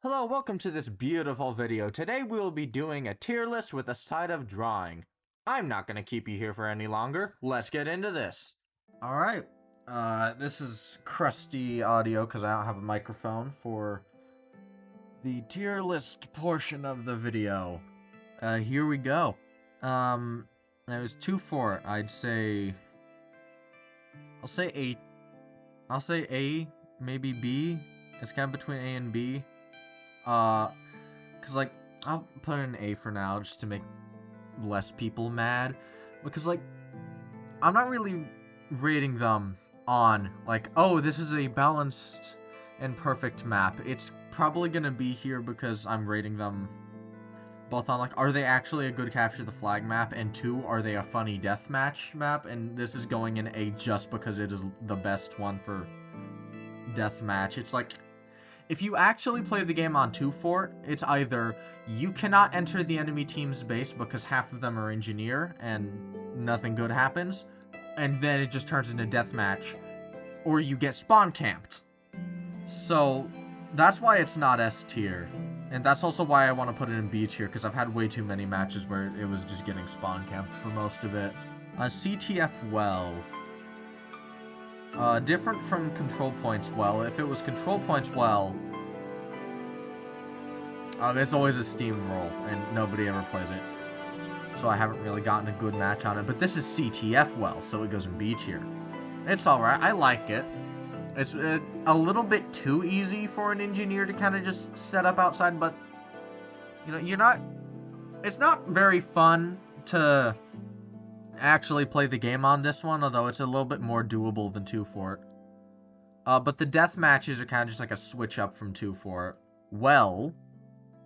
Hello, welcome to this beautiful video. Today we will be doing a tier list with a side of drawing. I'm not going to keep you here for any longer. Let's get into this. Alright, this is crusty audio because I don't have a microphone for the tier list portion of the video. Here we go. There's 2-4. I'll say A, maybe B. It's kind of between A and B. Cause like, I'll put an A for now just to make less people mad. Because like, I'm not really rating them on like, oh, this is a balanced and perfect map. It's probably gonna be here because I'm rating them both on like, are they actually a good capture the flag map? And 2, are they a funny deathmatch map? And this is going in A just because it is the best one for deathmatch. It's like, if you actually play the game on 2-Fort, it's either you cannot enter the enemy team's base because half of them are engineer and nothing good happens, and then it just turns into deathmatch, or you get spawn camped. So that's why it's not S tier, and that's also why I want to put it in B tier, because I've had way too many matches where it was just getting spawn camped for most of it. CTF well. Different from control points well. If it was control points well, it's always a steamroll, and nobody ever plays it. So I haven't really gotten a good match on it. But this is CTF well, so it goes in B tier. It's alright, I like it. It's a little bit too easy for an engineer to kind of just set up outside, but, you know, it's not very fun to actually play the game on this one, although it's a little bit more doable than 2-Fort. But the death matches are kind of just like a switch up from 2-Fort. Well,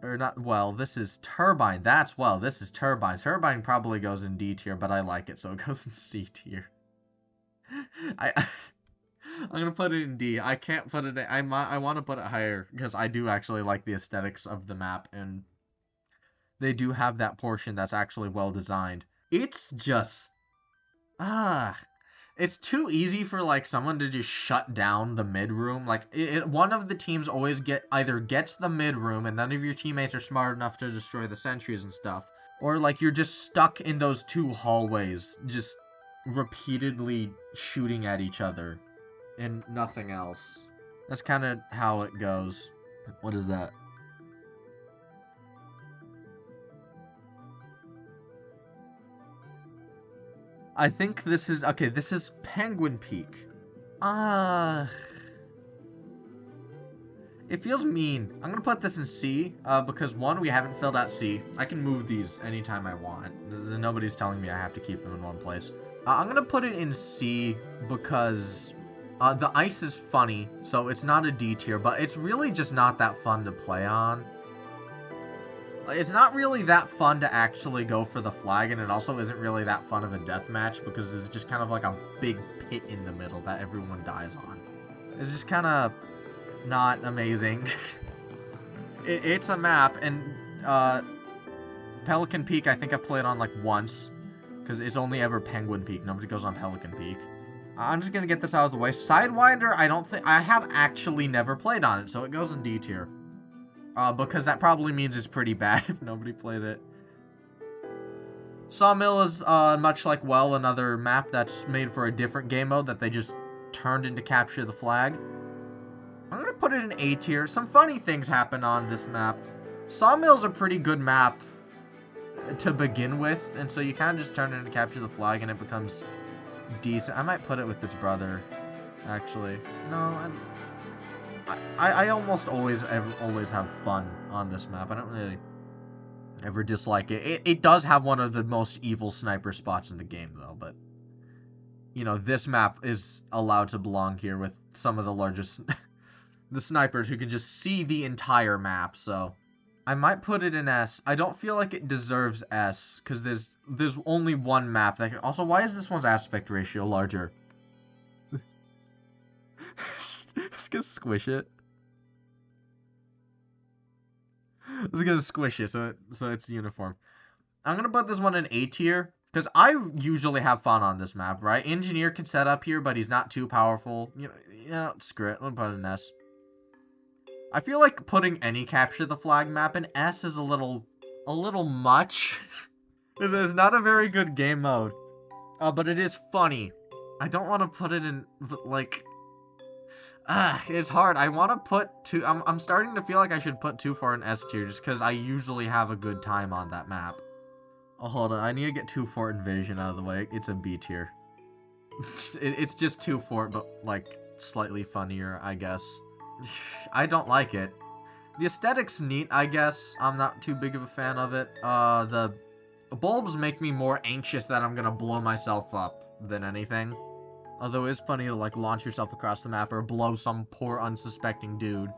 or not well, this is Turbine. That's well, this is Turbine. Turbine probably goes in D tier, but I like it, so it goes in C tier. I'm gonna put it in D. I can't put it in, I want to put it higher, because I do actually like the aesthetics of the map, and they do have that portion that's actually well designed. It's just, it's too easy for like someone to just shut down the mid room. Like one of the teams always either gets the mid room and none of your teammates are smart enough to destroy the sentries and stuff, or like you're just stuck in those two hallways just repeatedly shooting at each other and nothing else. That's kind of how it goes. What is that? I think this is, okay, this is Penguin Peak. It feels mean. I'm gonna put this in C, because one, we haven't filled out C. I can move these anytime I want. Nobody's telling me I have to keep them in one place. I'm gonna put it in C because the ice is funny, so it's not a D tier, but it's really just not that fun to play on. It's not really that fun to actually go for the flag, and it also isn't really that fun of a deathmatch because it's just kind of like a big pit in the middle that everyone dies on. It's just kind of not amazing. It's a map, and Pelican Peak I think I played on like once, because it's only ever Penguin Peak. Nobody goes on Pelican Peak. I'm just gonna get this out of the way. Sidewinder, I have actually never played on it, so it goes in D tier. Because that probably means it's pretty bad if nobody plays it. Sawmill is, much like well, another map that's made for a different game mode that they just turned into capture the flag. I'm gonna put it in A tier. Some funny things happen on this map. Sawmill's a pretty good map to begin with, and so you kind of just turn it into capture the flag and it becomes decent. I might put it with its brother, actually. No, I almost always have fun on this map. I don't really ever dislike it. It does have one of the most evil sniper spots in the game, though. But, you know, this map is allowed to belong here with some of the largest the snipers who can just see the entire map. So I might put it in S. I don't feel like it deserves S because there's only one map that can. Also, why is this one's aspect ratio larger? Just gonna squish it. Just gonna squish it so it's uniform. I'm gonna put this one in A tier because I usually have fun on this map, right? Engineer can set up here, but he's not too powerful. You know, screw it. I'm gonna put it in S. I feel like putting any capture the flag map in S is a little much. It is not a very good game mode. But it is funny. I don't want to put it in, like... it's hard. I want to put 2... I'm starting to feel like I should put 2 for an S tier, just because I usually have a good time on that map. Oh, hold on. I need to get 2 Fort Invasion out of the way. It's a B tier. It's just 2 Fort, but, like, slightly funnier, I guess. I don't like it. The aesthetic's neat, I guess. I'm not too big of a fan of it. The bulbs make me more anxious that I'm gonna blow myself up than anything. Although it is funny to, like, launch yourself across the map or blow some poor unsuspecting dude.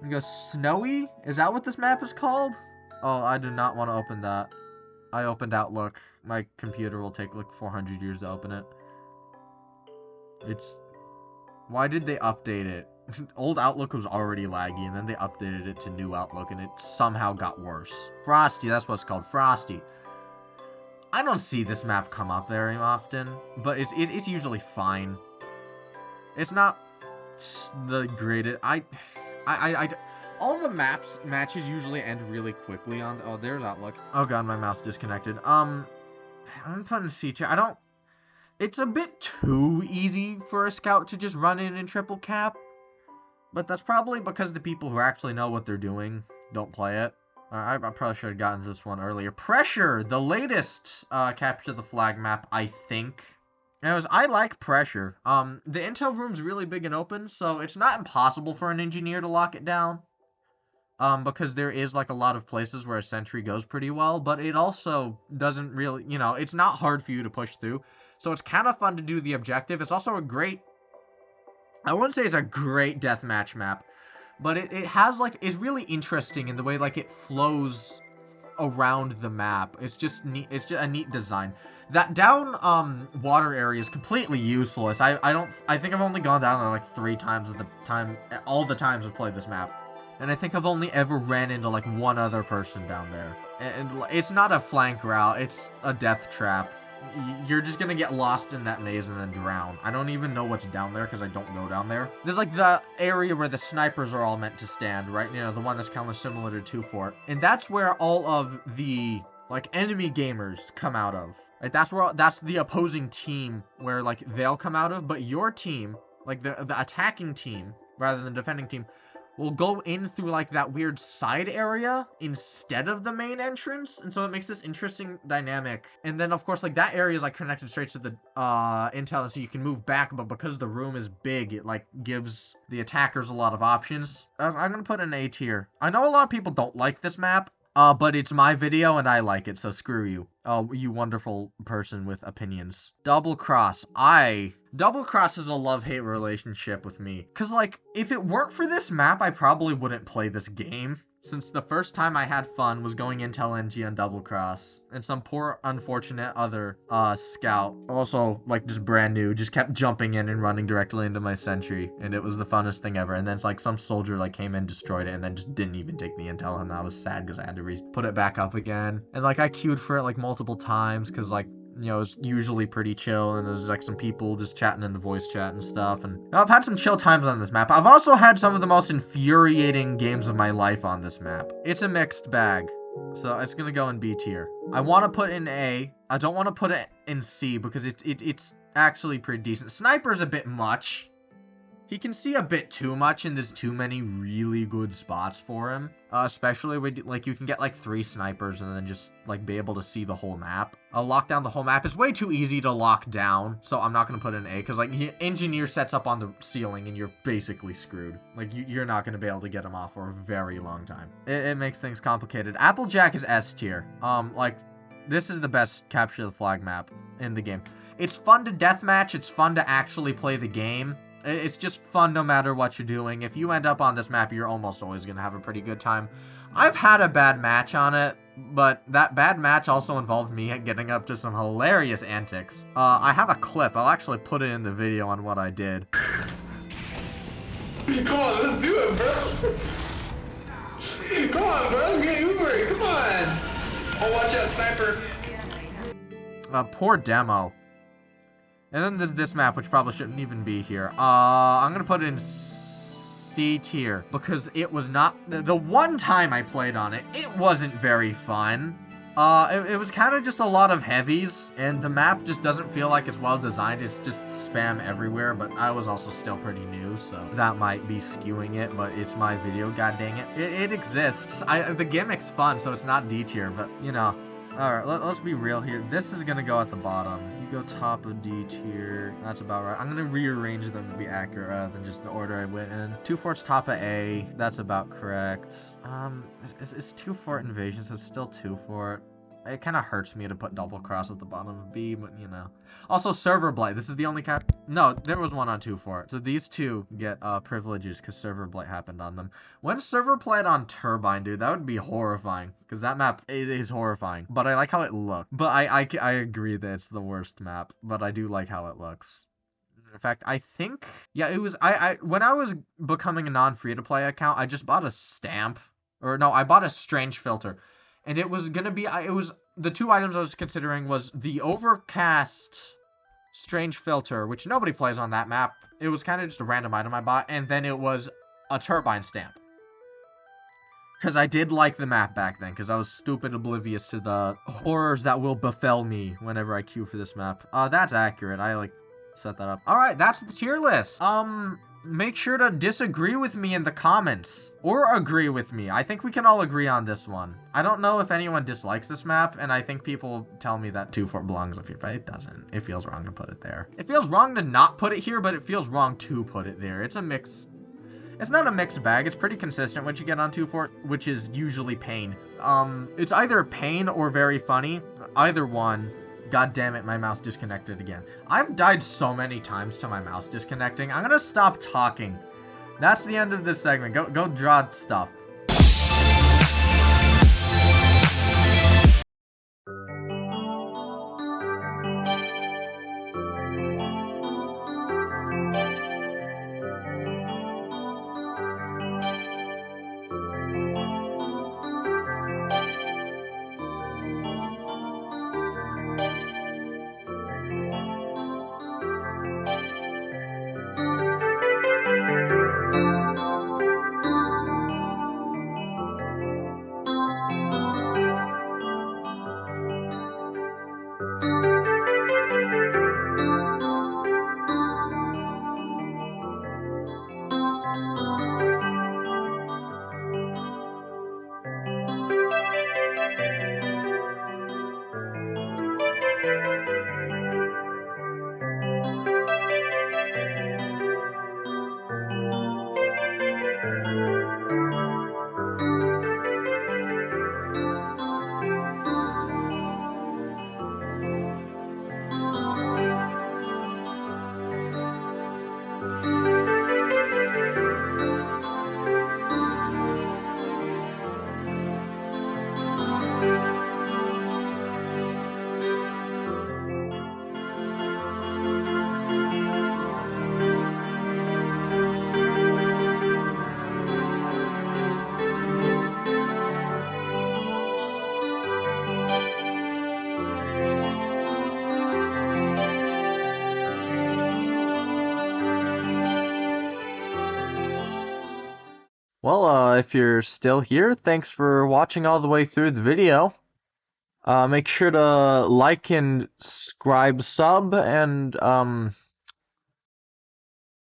You go, Snowy? Is that what this map is called? Oh, I do not want to open that. I opened Outlook. My computer will take, like, 400 years to open it. It's... Why did they update it? Old Outlook was already laggy, and then they updated it to new Outlook, and it somehow got worse. Frosty, that's what it's called, Frosty. I don't see this map come up very often, but it's usually fine. It's not the greatest. All the matches usually end really quickly on. Oh, there's Outlook. Oh god, my mouse disconnected. I'm putting C tier. It's a bit too easy for a scout to just run in and triple cap. But that's probably because the people who actually know what they're doing don't play it. I probably should have gotten to this one earlier. Pressure! The latest capture the flag map, I think. Anyways, I like Pressure. The intel room's really big and open, so it's not impossible for an engineer to lock it down. Because there is, like, a lot of places where a sentry goes pretty well, but it also doesn't really, you know, it's not hard for you to push through. So it's kind of fun to do the objective. It's also a great... I wouldn't say it's a great deathmatch map, but it has, like, it's really interesting in the way, like, it flows around the map. It's just neat. It's just a neat design. That down water area is completely useless. I think I've only gone down there like 3 times all the times I've played this map. And I think I've only ever ran into like one other person down there. And it's not a flank route, it's a death trap. You're just gonna get lost in that maze and then drown. I don't even know what's down there because I don't go down there. There's like the area where the snipers are all meant to stand, right? You know, the one that's kind of similar to 2 Fort. And that's where all of the like enemy gamers come out of. Like that's the opposing team where like they'll come out of, but your team, like the attacking team rather than defending team, will go in through like that weird side area instead of the main entrance, and so it makes this interesting dynamic. And then of course like that area is like connected straight to the intel, and so you can move back, but because the room is big, it like gives the attackers a lot of options. I'm gonna put an A tier. I know a lot of people don't like this map, but it's my video and I like it, so screw you. Oh, you wonderful person with opinions. Double Cross. Double Cross is a love-hate relationship with me. Because, like, if it weren't for this map, I probably wouldn't play this game. Since the first time I had fun was going Intel NG on Double Cross. And some poor, unfortunate other scout, also, like, just brand new, just kept jumping in and running directly into my sentry. And it was the funnest thing ever. And then it's like some soldier, like, came in, destroyed it, and then just didn't even take the intel. And I was sad because I had to put it back up again. And, like, I queued for it, like, multiple times because, like, you know, it's usually pretty chill, and there's like some people just chatting in the voice chat and stuff, and I've had some chill times on this map. I've also had some of the most infuriating games of my life on this map. It's a mixed bag, so it's gonna go in B tier. I want to put in A. I don't want to put it in C because it's actually pretty decent. Sniper's a bit much. He can see a bit too much, and there's too many really good spots for him. Especially when, like, you can get, like, 3 snipers and then just, like, be able to see the whole map. Lock down the whole map is way too easy to lock down, so I'm not going to put in A, because, like, engineer sets up on the ceiling, and you're basically screwed. Like, you're not going to be able to get him off for a very long time. It makes things complicated. Applejack is S tier. Like, this is the best capture the flag map in the game. It's fun to deathmatch, it's fun to actually play the game. It's just fun no matter what you're doing. If you end up on this map, you're almost always going to have a pretty good time. I've had a bad match on it, but that bad match also involved me getting up to some hilarious antics. I have a clip. I'll actually put it in the video on what I did. Come on, let's do it, bro. Come on, bro. Get Uber. Come on. Oh, watch out, sniper. Poor demo. And then there's this map, which probably shouldn't even be here. I'm gonna put in C tier because it was not the one time I played on it. It wasn't very fun. It was kind of just a lot of heavies, and the map just doesn't feel like it's well designed. It's just spam everywhere, but I was also still pretty new, so that might be skewing it, but it's my video, god dang it. It exists. The gimmick's fun, so it's not D tier, but, you know. Alright, let's be real here. This is gonna go at the bottom. You go top of D tier. That's about right. I'm gonna rearrange them to be accurate rather than just the order I went in. 2 Fort's top of A. That's about correct. It's 2 Fort Invasion, so it's still 2 Fort. It kind of hurts me to put double cross at the bottom of B, but you know. Also, Server Blight. This is the only kind. No, there was one on 2 Fort. So these two get privileges because Server Blight happened on them. When Server Blight on Turbine, dude, that would be horrifying because that map is horrifying. But I like how it looked. But I agree that it's the worst map, but I do like how it looks. In fact, I think, yeah, it was, when I was becoming a non-free-to-play account, I just bought a stamp, or no, I bought a strange filter, and it was gonna be, the two items I was considering was the Overcast strange filter, which nobody plays on that map. It was kind of just a random item I bought, and then it was a Turbine stamp. Because I did like the map back then, because I was stupid oblivious to the horrors that will befell me whenever I queue for this map. That's accurate, I, set that up. Alright, that's the tier list. Make sure to disagree with me in the comments. Or agree with me. I think we can all agree on this one. I don't know if anyone dislikes this map, and I think people tell me that 2 Fort belongs up here, but it doesn't. It feels wrong to put it there. It feels wrong to not put it here, but it feels wrong to put it there. It's a mix. It's not a mixed bag. It's pretty consistent what you get on 2 Fort, which is usually pain. It's either pain or very funny. Either one. God damn it, my mouse disconnected again. I've died so many times to my mouse disconnecting. I'm gonna stop talking. That's the end of this segment. Go draw stuff. Well, if you're still here, thanks for watching all the way through the video. Make sure to like and subscribe, and